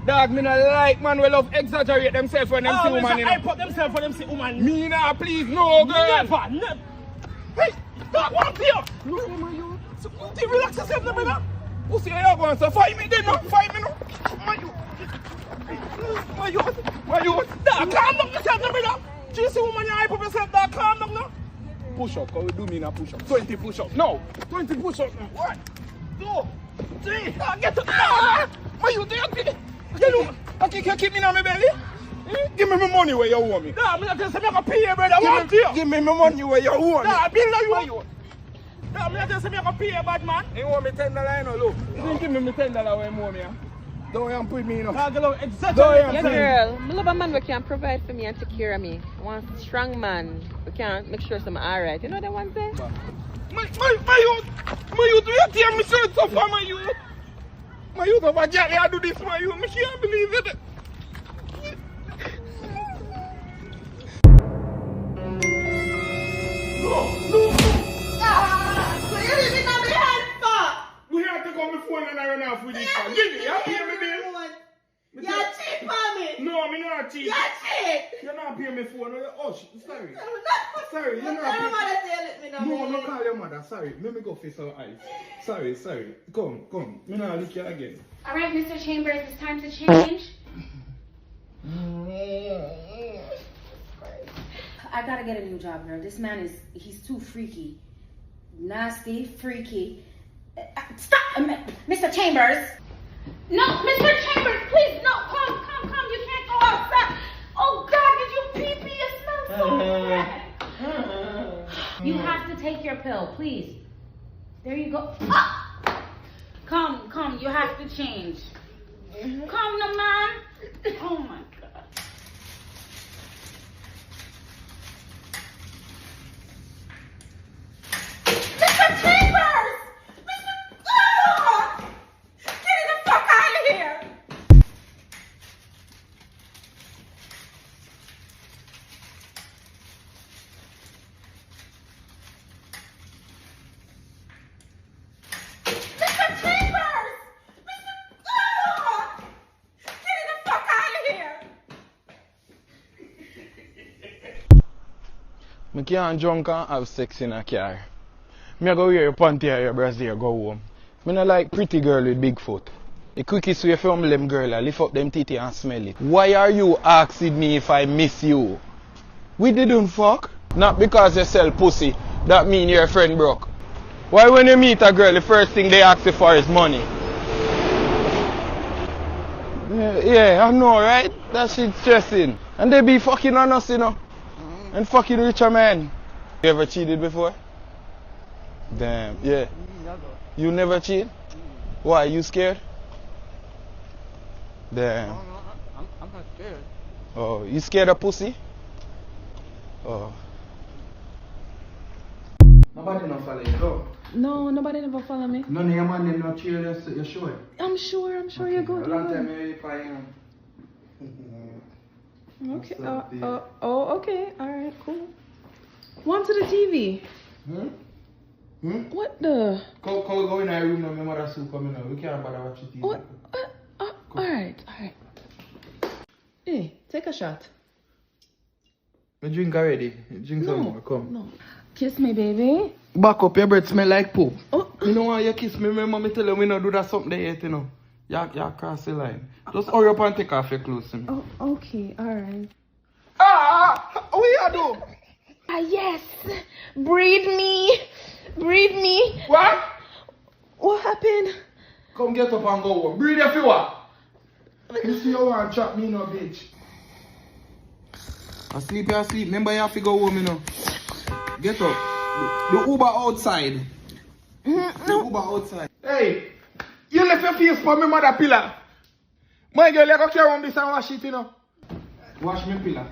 Dog, me not like man will love exaggerate themselves when them see woman, you know. I put themselves for them see woman. Me nah, please, no, girl. Never. Hey, dog, what here? No, man, you. So, relax yourself, no, brother. Pussy, you going to fight me then, no? Fight me, no? My youth. Dog, calm down yourself, no, brother. Do you see woman, you hype up yourself, dog, calm down, no? Push up, because we do mean a push up. 20 push up. No, 20 push up. What? 2, 3. Dog, get up. My youth, you know, okay, can you keep me in my belly? Give me my money where you owe me. Nah, I'm not just saying I can pay you, brother. What you? Give me my money where you owe me. Nah, bill you owe. Nah, I'm not just saying I can pay you, bad man. You want me $10, you know, look. You didn't give me $10 when you owe me, huh? Don't you put me, you know. Yeah, girl, I love a man who can provide for me and take care of me. I want a strong man who can make sure I'm alright. You know what I want to say? My youth, you tell me so tough for my youth. My youth over Jackie, I do this for you. I can't believe it. No. So you leave it on my hand for? We have to go before and I run off with this one. Give me, you pay me bill. You're cheap on me. No, I'm not cheap. You're cheap. You're not paying me phone. Oh, sorry. Sorry, Sorry, you're not Tell paying. your mother to let me know. No, no, call your mother. Sorry. Let me go face our eyes. Sorry. Come. Me not look you again. All right, Mr. Chambers, it's time to change. I gotta get a new job, girl. This man he's too freaky. Nasty, freaky. Stop! Mr. Chambers! No, Mr. Chambers, please, no, come. You can't go outside. Oh, God, did you pee? It smells so bad. You have to take your pill, please. There you go. Ah! Come, you have to change. Come, no, man. Oh, my God. Mr. Chambers! Get the fuck out of here! Mr. Chambers! Get the fuck out of here! I can't drunk and have sex in a car. Me go wear your panty or your brassiere go home. Me not like pretty girl with big foot. The quickest way from them girl I lift up them titty and smell it. Why are you asking me if I miss you? We didn't fuck. Not because you sell pussy, that mean your friend broke. Why when you meet a girl the first thing they ask you for is money? Yeah, I know, right? That shit's stressing. And they be fucking on us, you know. And fucking richer man. You ever cheated before? Damn, yeah. You never cheat? Why, you scared? Damn. No, I'm not scared. Oh, you scared of pussy? Oh. Nobody no follow you, though. No, nobody never follow me. None of your man them not cheer you sure? I'm sure Okay. you're good. A long time if I Okay. What's up, dear? Okay. All right. Cool. One to the TV. What the? Go in our room now, my mother still coming out. We can't bother watch TV. What? All right. Hey, take a shot. Me drink already. Drink some No, more, come. no. Kiss me, baby. Back up, your breath smell like poop. Oh. You know why you kiss me? Remember me tell you we not do that something there yet, you know. You cross the line. Just hurry up and take off your clothes to me. Oh, okay. All right. What you do? Yes. Breathe me. What? What happened? Come get up and go home. Breathe if you want. You see you want to trap me, no bitch. Asleep. Remember you have to go home, you know. Get up. The Uber outside. The Uber outside. Hey, you left your face for me, mother pillar. My girl, you go carry on this and wash it, you know. Wash me pillar.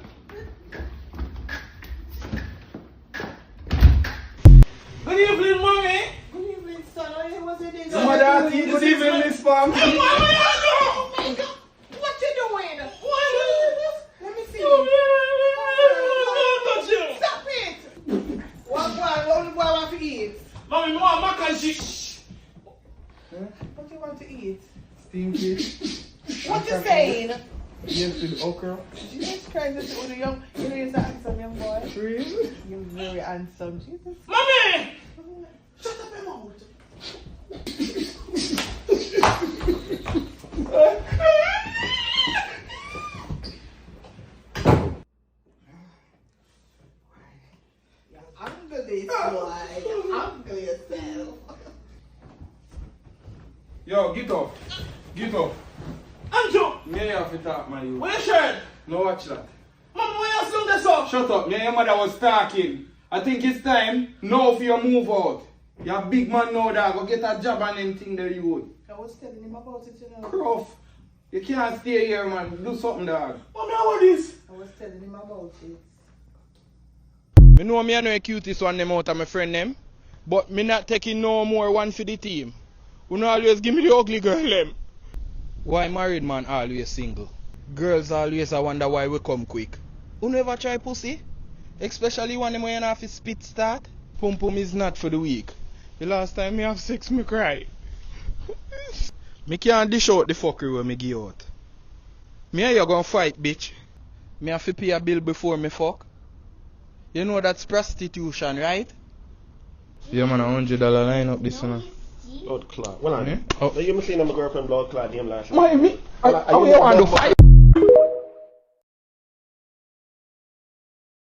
Good evening, mommy. Good evening, son. What's it is? Good evening, Miss Pam. What you doing? Let me see. Stop it! What boy want to eat? Mommy, more mac and cheese. What you want to eat? Steam fish. What you say? Wayne. Yes, with okra. Jesus Christ, this is young. You know, you're so handsome, young boy. Really? You're very handsome. Jesus. Mommy! Shut up your mouth. Uncle this boy. Uncle yourself. Yo, get up. Get up. Andrew! Me have to talk, my youth. Where your shirt? No watch that. Mom, where you slung this up? Shut up, me and your mother was talking. I think it's time now for you to move out. You're a big man now, dog. Go get a job and anything that you would. I was telling him about it, you know. Prof, you can't stay here, man. Do something, dog. Mommy, how are this? I was telling him about it. Me know me I know a cutest one them out of my friend them. But me not taking no more one for the team. You know always give me the ugly girl them. Why married man always single? Girls always I wonder why we come quick. You never try pussy? Especially when them when have to spit start. Pum pum is not for the weak. The last time me have sex me cry. Me can't dish out the fuckery when me give out. Me and you gonna fight, bitch. Me have to pay a bill before me fuck. You know that's prostitution, right? Yeah man, $100 line up this one. Blood clot. Well, on. Oh. You must see my girlfriend blood clot him last My me, I want to fight.